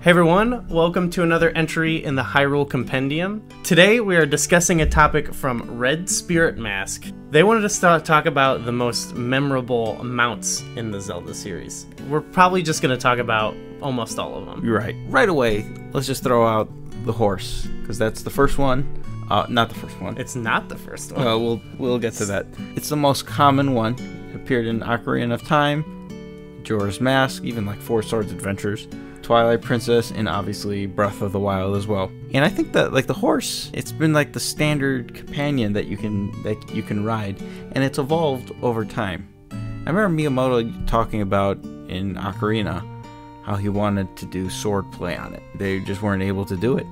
Hey everyone, welcome to another entry in the Hyrule Compendium. Today we are discussing a topic from Red Spirit Mask. They wanted us to talk about the most memorable mounts in the Zelda series. We're probably just going to talk about almost all of them. You're right. Right away, let's just throw out the horse, because that's the first one. Not the first one. It's not the first one. Well, we'll get to that. It's the most common one. It appeared in Ocarina of Time, Majora's Mask, even like Four Swords Adventures, Twilight Princess, and obviously Breath of the Wild as well. And I think that like the horse, it's been like the standard companion that you can ride, and it's evolved over time. I remember Miyamoto talking about in Ocarina how he wanted to do sword play on it. They just weren't able to do it.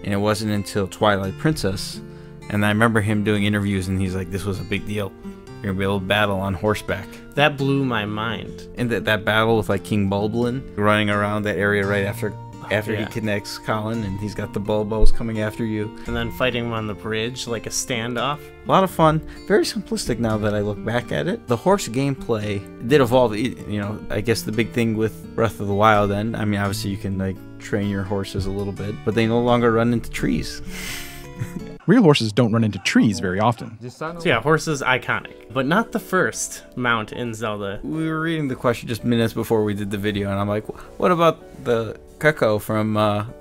And it wasn't until Twilight Princess, and I remember him doing interviews and he's like, this was a big deal. You're gonna be able to battle on horseback. That blew my mind. And that battle with like King Bulblin running around that area right after he connects Colin, and he's got the Bulbos coming after you. And then fighting him on the bridge like a standoff. A lot of fun. Very simplistic now that I look back at it. The horse gameplay did evolve. You know, I guess the big thing with Breath of the Wild then, I mean, obviously you can like train your horses a little bit, but they no longer run into trees. Real horses don't run into trees very often. So yeah, horses iconic, but not the first mount in Zelda. We were reading the question just minutes before we did the video, and I'm like, what about the Coco from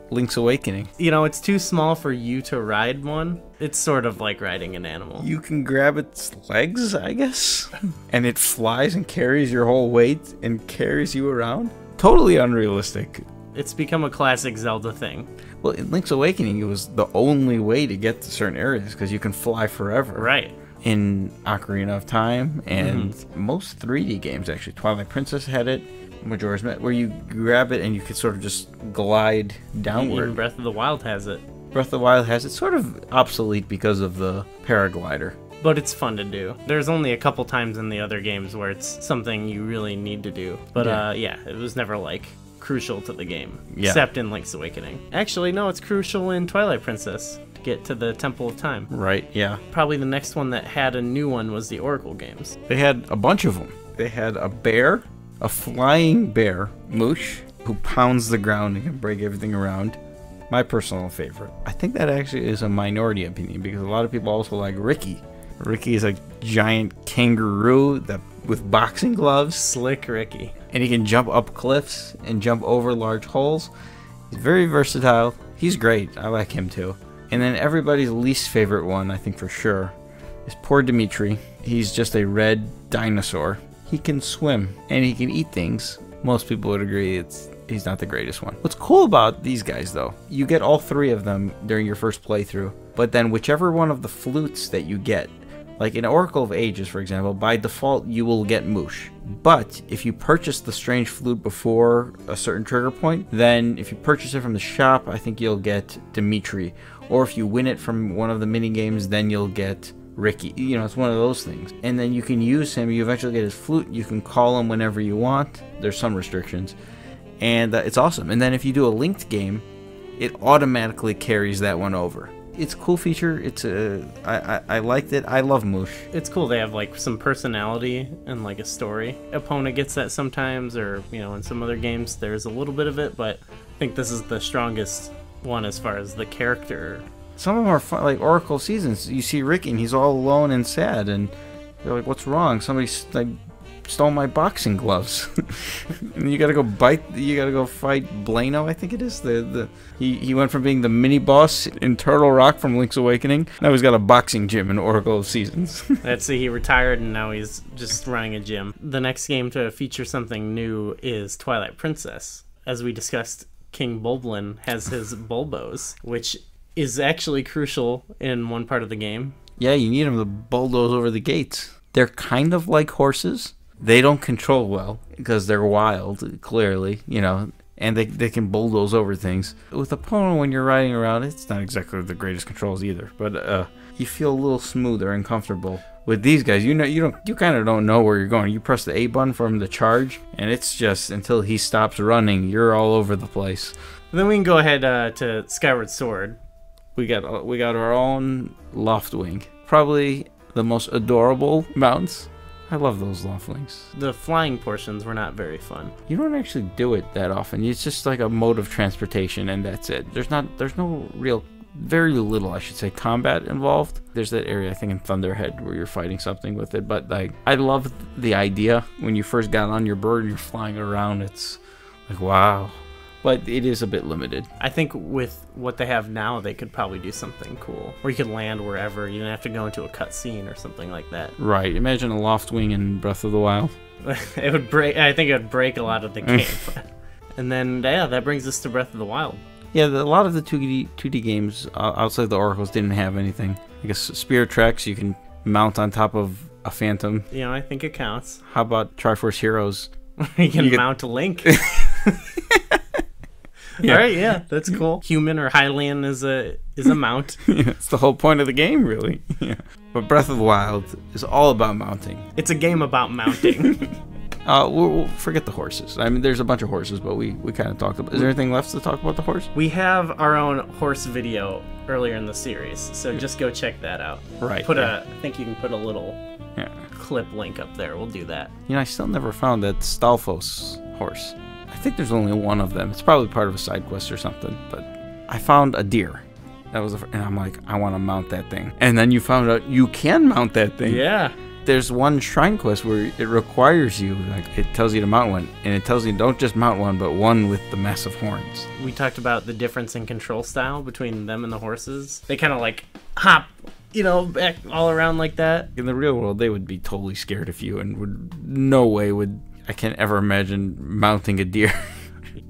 Link's Awakening? You know, it's too small for you to ride one. It's sort of like riding an animal. You can grab its legs, I guess, and it flies and carries your whole weight and carries you around. Totally unrealistic. It's become a classic Zelda thing. Well, in Link's Awakening, it was the only way to get to certain areas because you can fly forever. Right. In Ocarina of Time and most 3D games, actually. Twilight Princess had it, Majora's Mask, where you grab it and you could sort of just glide downward. Even Breath of the Wild has it. Breath of the Wild has it. Sort of obsolete because of the paraglider. But it's fun to do. There's only a couple times in the other games where it's something you really need to do. But yeah, it was never like crucial to the game, except in Link's Awakening. Actually, no, it's crucial in Twilight Princess to get to the Temple of Time. Right, yeah. Probably the next one that had a new one was the Oracle games. They had a bunch of them. They had a bear, a flying bear, Moosh, who pounds the ground and can break everything around. My personal favorite. I think that actually is a minority opinion because a lot of people also like Ricky. Ricky is a giant kangaroo with boxing gloves. Slick Ricky. And he can jump up cliffs and jump over large holes. He's very versatile. He's great. I like him too. And then everybody's least favorite one, I think for sure, is poor Dimitri. He's just a red dinosaur. He can swim and he can eat things. Most people would agree he's not the greatest one. What's cool about these guys though, you get all three of them during your first playthrough, but then whichever one of the flutes that you get, like in Oracle of Ages, for example, by default, you will get Moosh. But if you purchase the strange flute before a certain trigger point, then if you purchase it from the shop, I think you'll get Dimitri. Or if you win it from one of the mini games, then you'll get Ricky. You know, it's one of those things. And then you can use him, you eventually get his flute, you can call him whenever you want. There's some restrictions. And it's awesome. And then if you do a linked game, it automatically carries that one over. It's a cool feature. It's I liked it. I love Moosh. It's cool. They have like some personality and like a story. Opponent gets that sometimes, or you know, in some other games there's a little bit of it, but I think this is the strongest one as far as the character. Some of them are fun, like Oracle Seasons. You see Ricky and he's all alone and sad, and you're like, "What's wrong? Somebody like stole my boxing gloves." And you gotta go fight Blano, I think it is. He went from being the mini boss in Turtle Rock from Link's Awakening. Now he's got a boxing gym in Oracle of Seasons. Let's see, he retired and now he's just running a gym. The next game to feature something new is Twilight Princess. As we discussed, King Bulblin has his Bulbos, which is actually crucial in one part of the game. Yeah, you need him to bulldoze over the gates. They're kind of like horses. They don't control well because they're wild, clearly, you know, and they can bulldoze over things. With a pony, when you're riding around, it's not exactly the greatest controls either, but you feel a little smoother and comfortable. With these guys, you kind of don't know where you're going. You press the A button for him to charge, and it's just until he stops running, you're all over the place. Then we can go ahead to Skyward Sword. We got our own Loftwing, probably the most adorable mounts. I love those loftlings. The flying portions were not very fun. You don't actually do it that often. It's just like a mode of transportation, and that's it. There's no real, very little, I should say, combat involved. There's that area, I think, in Thunderhead where you're fighting something with it. But like, I love the idea when you first got on your bird and you're flying around. It's like, wow. But it is a bit limited. I think with what they have now, they could probably do something cool. Or you could land wherever. You don't have to go into a cutscene or something like that. Right. Imagine a Loftwing in Breath of the Wild. It would break. I think it would break a lot of the game. And then, yeah, that brings us to Breath of the Wild. Yeah, a lot of the 2D games outside the Oracles didn't have anything. I guess Spirit Tracks, you can mount on top of a Phantom. You know, I think it counts. How about Triforce Heroes? You can mount a Link. Yeah. All right, yeah, that's cool. Human or Hylian is a mount. Yeah, it's the whole point of the game, really. Yeah. But Breath of the Wild is all about mounting. It's a game about mounting. We'll forget the horses. I mean, there's a bunch of horses, but we kind of talked about. Is there anything left to talk about the horse? We have our own horse video earlier in the series, so just go check that out. Right. I think you can put a little clip link up there. We'll do that. You know, I still never found that Stalfos horse. I think there's only one of them. It's probably part of a side quest or something, but I found a deer. That was and I'm like, I want to mount that thing. And then you found out you can mount that thing. Yeah. There's one shrine quest where it requires you, like, it tells you to mount one, and it tells you don't just mount one, but one with the massive horns. We talked about the difference in control style between them and the horses. They kind of like hop, back all around like that. In the real world, they would be totally scared of you and no way I can't ever imagine mounting a deer.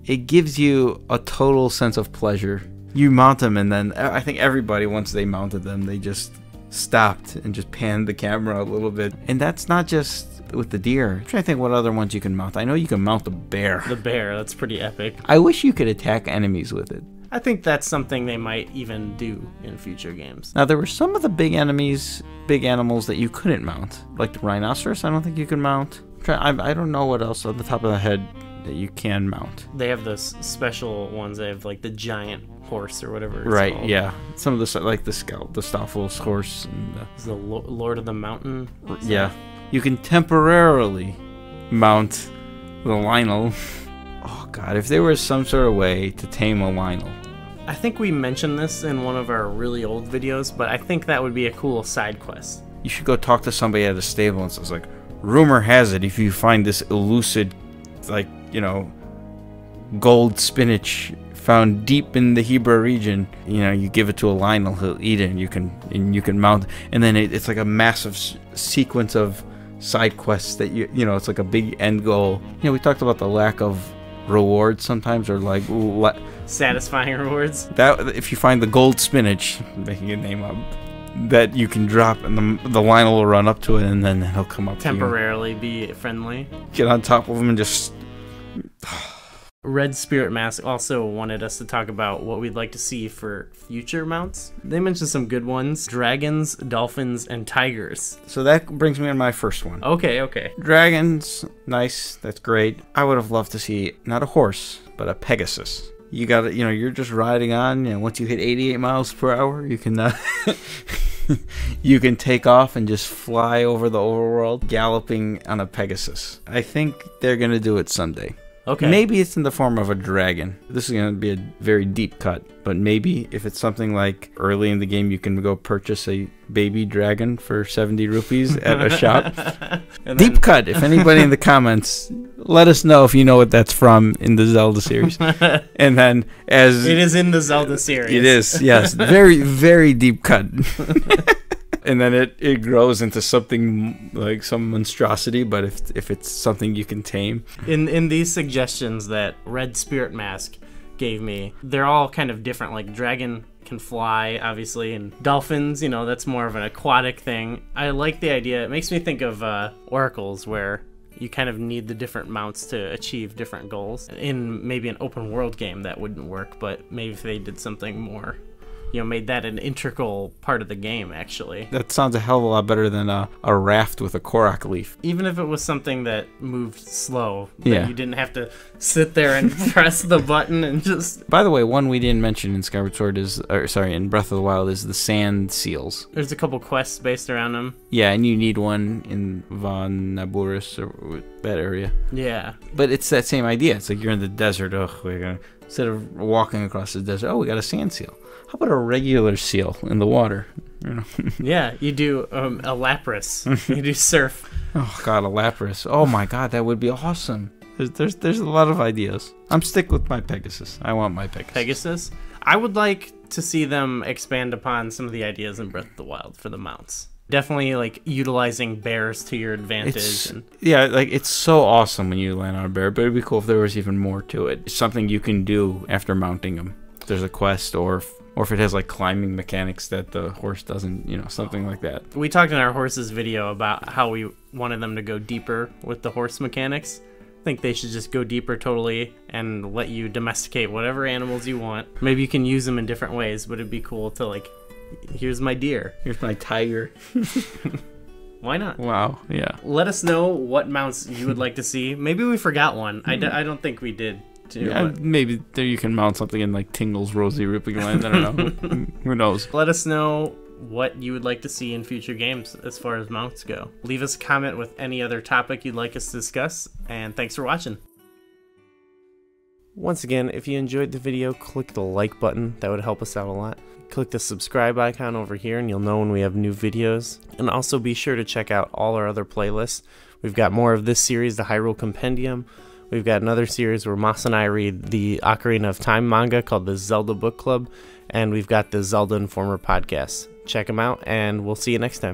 It gives you a total sense of pleasure. You mount them, and then I think everybody, once they mounted them, they just stopped and just panned the camera a little bit. And that's not just with the deer. I'm trying to think what other ones you can mount. I know you can mount the bear. The bear, that's pretty epic. I wish you could attack enemies with it. I think that's something they might even do in future games. Now, there were some of the big animals that you couldn't mount. Like the rhinoceros, I don't think you can mount. I don't know what else on the top of the head that you can mount. They have those special ones. They have like the giant horse or whatever it's right, called. Yeah. Some of the, like the Stalfos horse. And the Lord of the Mountain. Yeah. You can temporarily mount the Lionel. Oh, God. If there was some sort of way to tame a Lionel. I think we mentioned this in one of our really old videos, but I think that would be a cool side quest. You should go talk to somebody at a stable and it's like, rumor has it, if you find this elusive, like, gold spinach found deep in the Hebra region, you give it to a Lionel, he'll eat it, and you can mount. And then it's like a massive sequence of side quests that it's like a big end goal. We talked about the lack of rewards sometimes, or like satisfying rewards. That if you find the gold spinach, making a name up, that you can drop, and the Lionel will run up to it, and then he'll come up temporarily to you. Be friendly. Get on top of him and just. Red Spirit Mask also wanted us to talk about what we'd like to see for future mounts. They mentioned some good ones: dragons, dolphins, and tigers. So that brings me to my first one. Okay. Dragons, nice, that's great. I would have loved to see not a horse, but a Pegasus. You got it. You're just riding on. Once you hit 88 miles per hour, you can you can take off and just fly over the overworld, galloping on a Pegasus. I think they're gonna do it someday. Okay. Maybe it's in the form of a dragon. This is going to be a very deep cut, but maybe if it's something like early in the game, you can go purchase a baby dragon for 70 rupees at a shop. Deep cut. If anybody in the comments, let us know if you know what that's from in the Zelda series. And then as it is in the Zelda series. It is, yes. Very, very deep cut. And then it grows into something like some monstrosity, but if it's something you can tame. In these suggestions that Red Spirit Mask gave me, they're all kind of different. Like dragon can fly, obviously, and dolphins, that's more of an aquatic thing. I like the idea. It makes me think of Oracles, where you kind of need the different mounts to achieve different goals. In maybe an open world game, that wouldn't work, but maybe if they did something more made that an integral part of the game, actually. That sounds a hell of a lot better than a raft with a Korok leaf. Even if it was something that moved slow, Yeah. you didn't have to sit there and press the button and just... By the way, one we didn't mention in Skyward Sword in Breath of the Wild is the sand seals. There's a couple quests based around them. Yeah, and you need one in Von Naburis or that area. Yeah. But it's that same idea. It's like you're in the desert. Instead of walking across the desert, we got a sand seal. How about a regular seal in the water? Yeah, you do a Lapras. You do surf. Oh God, a Lapras. Oh my God, that would be awesome. There's a lot of ideas. I'm stick with my Pegasus. I want my Pegasus. Pegasus. I would like to see them expand upon some of the ideas in Breath of the Wild for the mounts. Definitely like utilizing bears to your advantage. It's so awesome when you land on a bear, but it'd be cool if there was even more to it. It's something you can do after mounting them. If there's a quest or if it has like climbing mechanics that the horse doesn't, something like that. We talked in our horses video about how we wanted them to go deeper with the horse mechanics. I think they should just go deeper totally and let you domesticate whatever animals you want. Maybe you can use them in different ways, but it'd be cool to like, here's my deer. Here's my tiger. Why not? Wow, yeah. Let us know what mounts you would like to see. Maybe we forgot one. I don't think we did. Yeah, maybe there you can mount something in like Tingle's Rosy Ripping Land. I don't know. Who knows? Let us know what you would like to see in future games as far as mounts go. Leave us a comment with any other topic you'd like us to discuss, and thanks for watching. Once again, if you enjoyed the video, click the like button. That would help us out a lot. Click the subscribe icon over here and you'll know when we have new videos. And also be sure to check out all our other playlists. We've got more of this series, the Hyrule Compendium. We've got another series where Mas and I read the Ocarina of Time manga called the Zelda Book Club. And we've got the Zelda Informer podcast. Check them out and we'll see you next time.